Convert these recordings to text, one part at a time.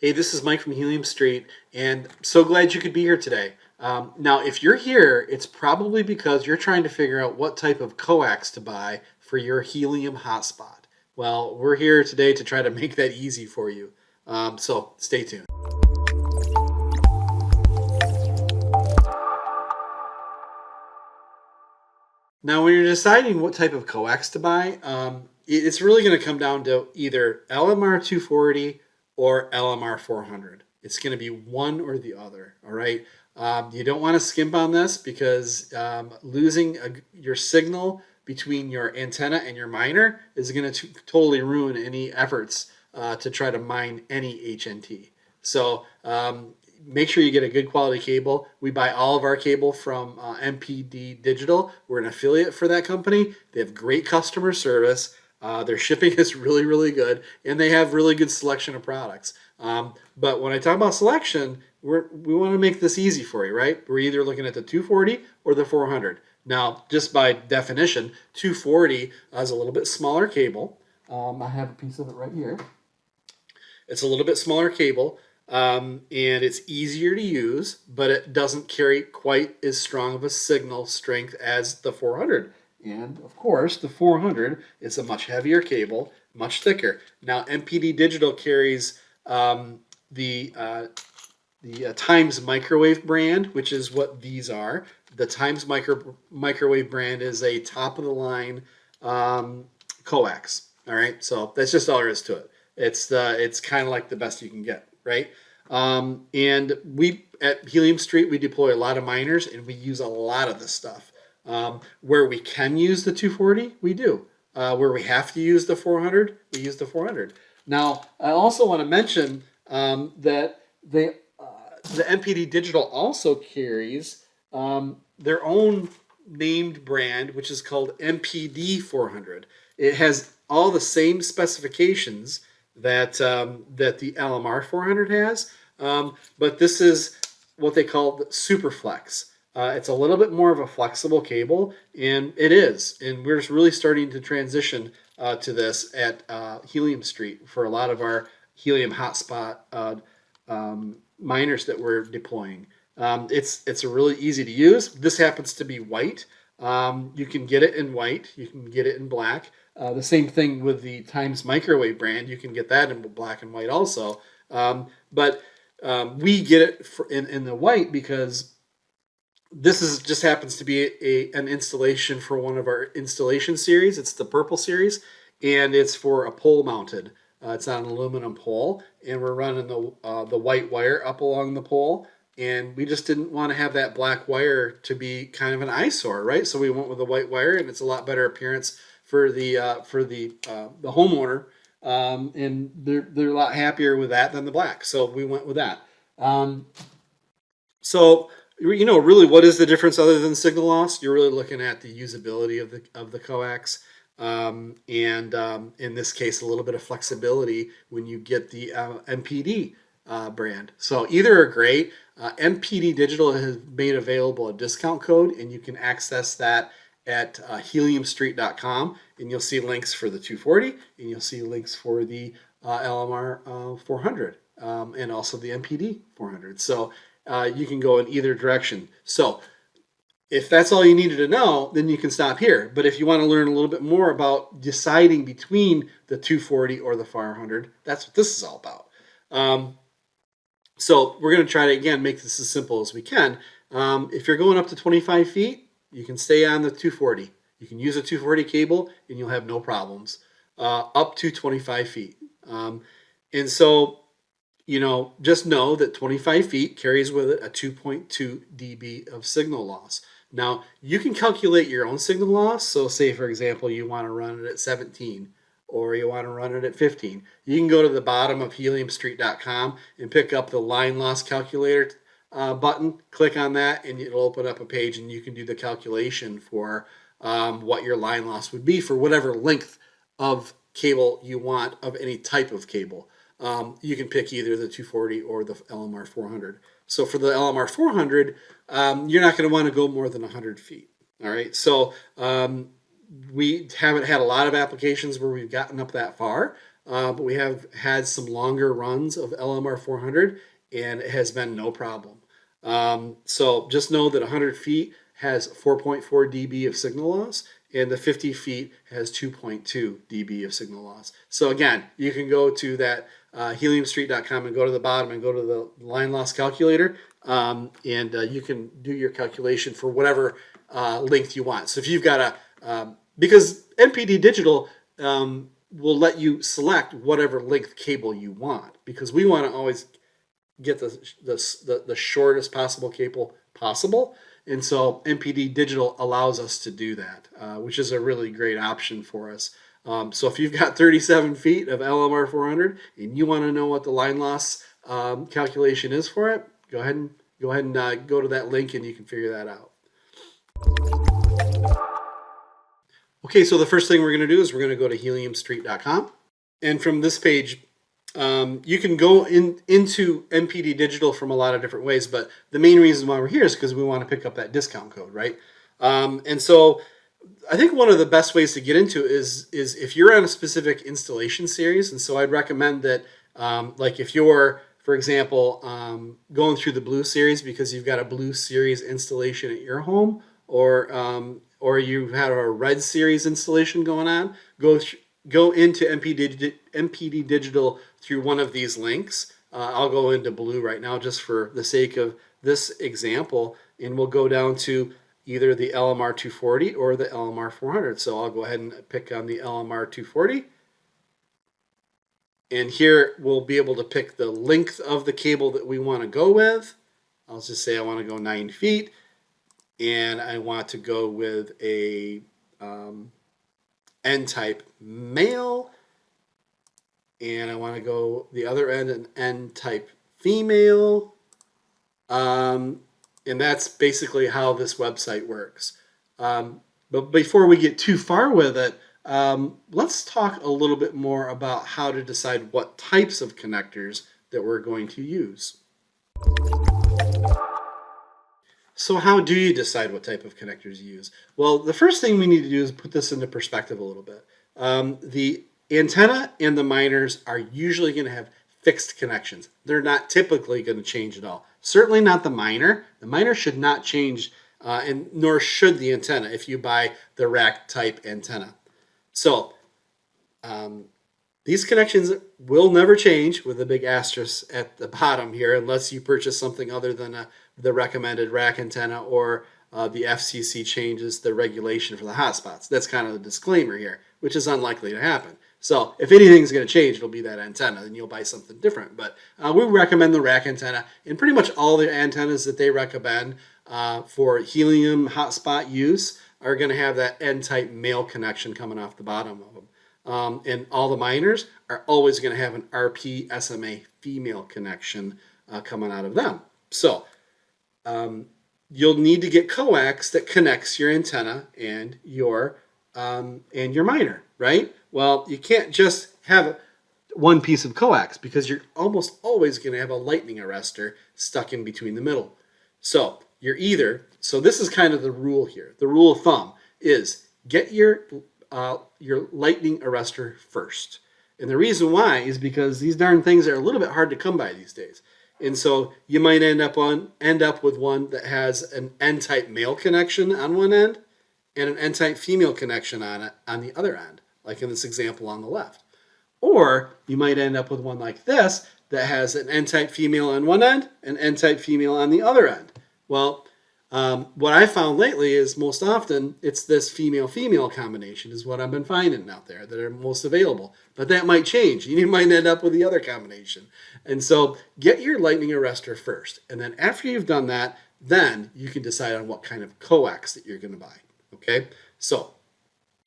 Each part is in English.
Hey, this is Mike from Helium Street, and I'm so glad you could be here today. Now, if you're here, it's probably because you're trying to figure out what type of coax to buy for your Helium Hotspot. Well, we're here today to try to make that easy for you. So stay tuned. Now, when you're deciding what type of coax to buy, it's really going to come down to either LMR 240 or LMR 400. It's going to be one or the other. All right. You don't want to skimp on this because losing your signal between your antenna and your miner is going to totally ruin any efforts to try to mine any HNT. So make sure you get a good quality cable. We buy all of our cable from MPD Digital. We're an affiliate for that company. They have great customer service. Their shipping is really, really good, and they have really good selection of products. But when I talk about selection, we want to make this easy for you, right? We're either looking at the 240 or the 400. Now, just by definition, 240 is a little bit smaller cable. I have a piece of it right here. It's a little bit smaller cable, and it's easier to use, but it doesn't carry quite as strong of a signal strength as the 400. And of course, the 400 is a much heavier cable, much thicker. Now, MPD Digital carries the Times Microwave brand, which is what these are. The Times Microwave brand is a top-of-the-line coax. All right, so that's just all there is to it. It's kind of like the best you can get, right? And we at Helium Street, we deploy a lot of miners, and we use a lot of this stuff. Where we can use the 240, we do. Where we have to use the 400, we use the 400. Now, I also want to mention that the MPD Digital also carries their own named brand, which is called MPD 400. It has all the same specifications that the LMR 400 has, but this is what they call the Superflex. It's a little bit more of a flexible cable, and it is. And we're really starting to transition to this at Helium Street for a lot of our Helium Hotspot miners that we're deploying. It's a really easy to use. This happens to be white. You can get it in white. You can get it in black. The same thing with the Times Microwave brand. You can get that in black and white also. But we get it in the white because this just happens to be an installation for one of our installation series. It's the purple series, and it's for a pole mounted. It's on an aluminum pole, and we're running the white wire up along the pole. And we just didn't want to have that black wire to be kind of an eyesore, right? So we went with the white wire, and it's a lot better appearance for the homeowner, and they're a lot happier with that than the black. So we went with that. So really, what is the difference other than signal loss? You're really looking at the usability of the coax, and in this case, a little bit of flexibility when you get the MPD brand. So either are great. MPD Digital has made available a discount code, and you can access that at heliumstreet.com, and you'll see links for the 240, and you'll see links for the LMR 400, and also the MPD 400. So you can go in either direction. So if that's all you needed to know, then you can stop here. But if you want to learn a little bit more about deciding between the 240 or the 400, that's what this is all about. So we're going to try to, again, make this as simple as we can. If you're going up to 25 feet, you can stay on the 240. You can use a 240 cable, and you'll have no problems up to 25 feet. And so, just know that 25 feet carries with it a 2.2 dB of signal loss. Now, you can calculate your own signal loss. So say, for example, you want to run it at 17 or you want to run it at 15. You can go to the bottom of heliumstreet.com and pick up the line loss calculator button, click on that, and it'll open up a page, and you can do the calculation for what your line loss would be for whatever length of cable you want of any type of cable. You can pick either the 240 or the LMR 400. So for the LMR 400, you're not going to want to go more than 100 feet. All right. So we haven't had a lot of applications where we've gotten up that far. but we have had some longer runs of LMR 400, and it has been no problem. So just know that 100 feet has 4.4 dB of signal loss, and the 50 feet has 2.2 dB of signal loss. So again, you can go to that heliumstreet.com and go to the bottom and go to the line loss calculator, and you can do your calculation for whatever length you want. So if you've got because MPD Digital will let you select whatever length cable you want, because we want to always get the shortest possible cable possible. And so MPD Digital allows us to do that, which is a really great option for us. So if you've got 37 feet of LMR 400 and you want to know what the line loss calculation is for it, go ahead and go to that link and you can figure that out. Okay, so the first thing we're going to do is we're going to go to heliumstreet.com. And from this page, you can go into MPD Digital from a lot of different ways, but the main reason why we're here is because we want to pick up that discount code, right? And so I think one of the best ways to get into is if you're on a specific installation series. And so I'd recommend that, like if you're, for example, going through the Blue series because you've got a Blue series installation at your home, or you've had a Red series installation going on, go into MPD Digital through one of these links. I'll go into Blue right now just for the sake of this example, and we'll go down to either the LMR 240 or the LMR 400. So I'll go ahead and pick on the LMR 240. And here we'll be able to pick the length of the cable that we want to go with. I'll just say I want to go 9 feet, and I want to go with a N-type male, and I want to go the other end an N-type female, and that's basically how this website works. But before we get too far with it, let's talk a little bit more about how to decide what types of connectors that we're going to use. So how do you decide what type of connectors you use? Well, the first thing we need to do is put this into perspective a little bit. The antenna and the miners are usually going to have fixed connections. They're not typically going to change at all. Certainly not the miner. The miner should not change, and nor should the antenna if you buy the rack type antenna. So these connections will never change with a big asterisk at the bottom here unless you purchase something other than the recommended rack antenna, or the FCC changes the regulation for the hotspots. That's kind of the disclaimer here, which is unlikely to happen. So if anything's going to change, it'll be that antenna, and you'll buy something different. But we recommend the rack antenna, and pretty much all the antennas that they recommend for Helium Hotspot use are going to have that N-type male connection coming off the bottom of them. And all the miners are always going to have an RP SMA female connection coming out of them. So you'll need to get coax that connects your antenna and your miner, right? Well, you can't just have one piece of coax because you're almost always going to have a lightning arrestor stuck in between the middle. So so this is kind of the rule here. The rule of thumb is get your lightning arrestor first. And the reason why is because these darn things are a little bit hard to come by these days. And so you might end up with one that has an N-type male connection on one end and an N-type female connection on the other end, like in this example on the left. Or you might end up with one like this that has an N-type female on one end and N-type female on the other end. Well, what I found lately is most often it's this female-female combination is what I've been finding out there that are most available. But that might change. You might end up with the other combination. And so get your lightning arrestor first. And then after you've done that, then you can decide on what kind of coax that you're going to buy. Okay? So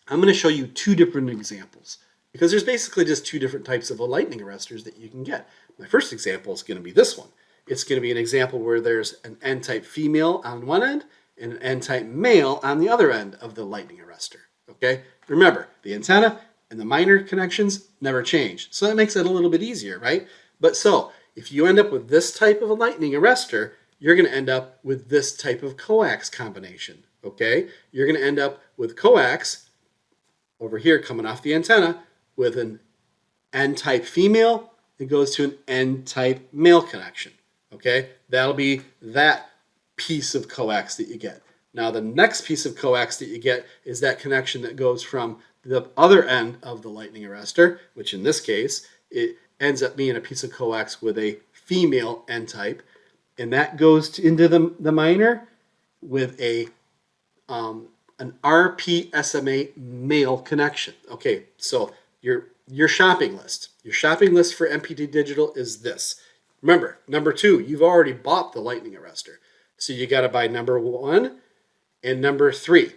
I'm going to show you two different examples because there's basically just two different types of lightning arrestors that you can get. My first example is going to be this one. It's going to be an example where there's an N-type female on one end and an N-type male on the other end of the lightning arrestor. Okay? Remember, the antenna and the miner connections never change. So that makes it a little bit easier, right? But so, if you end up with this type of a lightning arrestor, you're going to end up with this type of coax combination. Okay? You're going to end up with coax over here coming off the antenna with an N-type female, it goes to an N-type male connection. Okay, that'll be that piece of coax that you get. Now the next piece of coax that you get is that connection that goes from the other end of the lightning arrestor, which in this case, it ends up being a piece of coax with a female N-type, and that goes into the miner with an RPSMA male connection. Okay, so your shopping list. Your shopping list for MPD Digital is this. Remember, number 2, you've already bought the lightning arrestor. So you got to buy number 1 and number 3.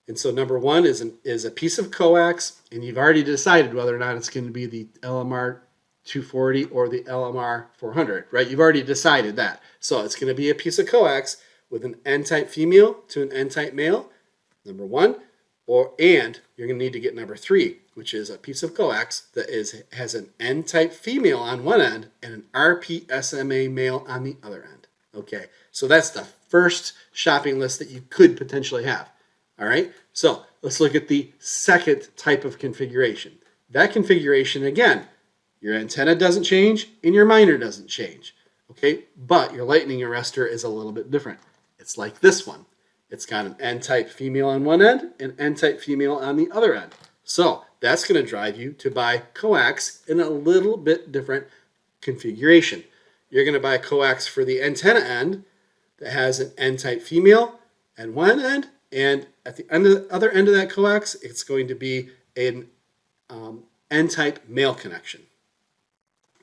And so number 1 is a piece of coax, and you've already decided whether or not it's going to be the LMR 240 or the LMR 400, right? You've already decided that. So it's going to be a piece of coax with an N-type female to an N-type male, number 1, and you're going to need to get number 3, which is a piece of coax that has an N-type female on one end and an RPSMA male on the other end. Okay, so that's the first shopping list that you could potentially have. All right, so let's look at the second type of configuration. That configuration, again, your antenna doesn't change and your miner doesn't change. Okay, but your lightning arrestor is a little bit different. It's like this one. It's got an N-type female on one end and N-type female on the other end. So that's going to drive you to buy coax in a little bit different configuration. You're going to buy coax for the antenna end that has an N-type female at one end, and at the other end of that coax, it's going to be an N-type male connection.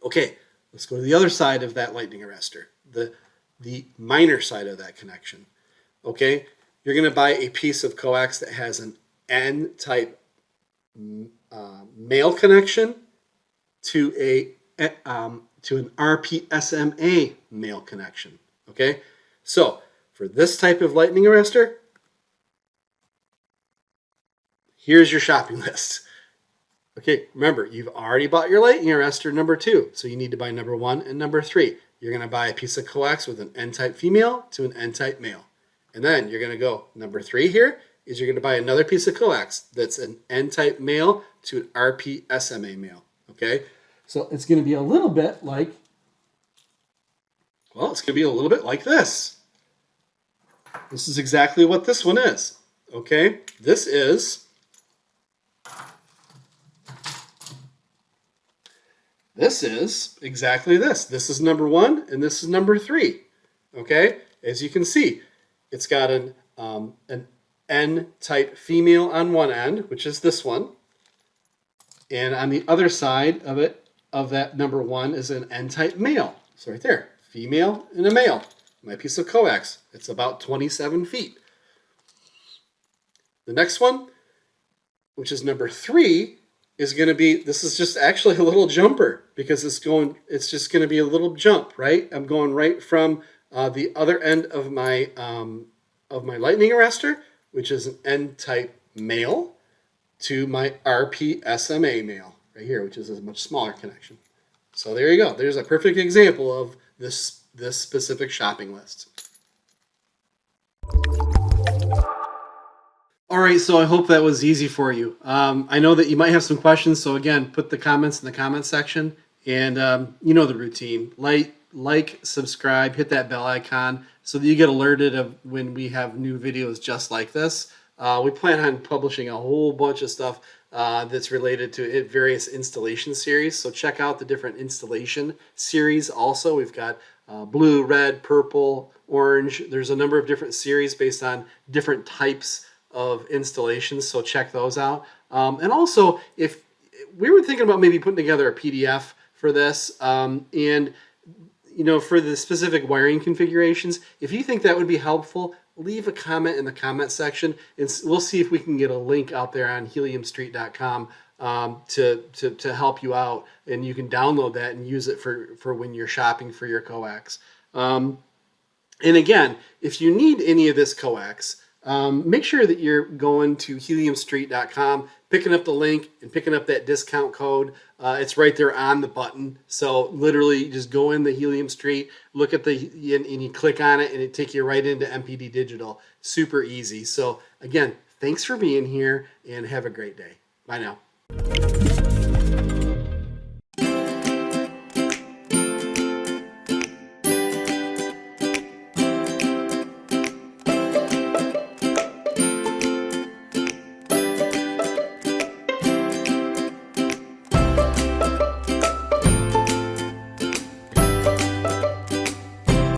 Okay, let's go to the other side of that lightning arrestor, the miner side of that connection. Okay, you're going to buy a piece of coax that has an N-type male connection to an RPSMA male connection. Okay, so for this type of lightning arrestor, here's your shopping list. Okay, remember, you've already bought your lightning arrestor number 2, so you need to buy number 1 and number 3. You're going to buy a piece of coax with an N-type female to an N-type male. And then you're going to go, number 3 here, is you're going to buy another piece of coax that's an N-type male to an RPSMA male. Okay, so it's going to be a little bit like, well, it's going to be a little bit like this. This is exactly what this one is. Okay, this is exactly this. This is number 1 and this is number 3. Okay, as you can see, it's got an N-type female on one end, which is this one. And on the other side of it, of that number 1, is an N-type male. So right there, female and a male. My piece of coax, it's about 27 feet. The next one, which is number 3, is going to be, this is just actually a little jumper because it's just going to be a little jump, right? I'm going right from the other end of my lightning arrestor, which is an N-type male, to my RPSMA male right here, which is a much smaller connection. So there you go. There's a perfect example of this specific shopping list. All right, so I hope that was easy for you. I know that you might have some questions, so again, put the comments in the comment section, and you know the routine. Like, subscribe, hit that bell icon so that you get alerted of when we have new videos just like this. We plan on publishing a whole bunch of stuff that's related to various installation series, so check out the different installation series also. We've got blue, red, purple, orange. There's a number of different series based on different types of installations, so check those out. And also, if we were thinking about maybe putting together a PDF for this, and you know, for the specific wiring configurations, if you think that would be helpful, leave a comment in the comment section, and we'll see if we can get a link out there on heliumstreet.com to help you out, and you can download that and use it for when you're shopping for your coax. And again, if you need any of this coax, make sure that you're going to heliumstreet.com, picking up the link and picking up that discount code. It's right there on the button. So literally just go in the Helium Street, look at and you click on it, and it takes you right into MPD Digital. Super easy. So again, thanks for being here and have a great day. Bye now.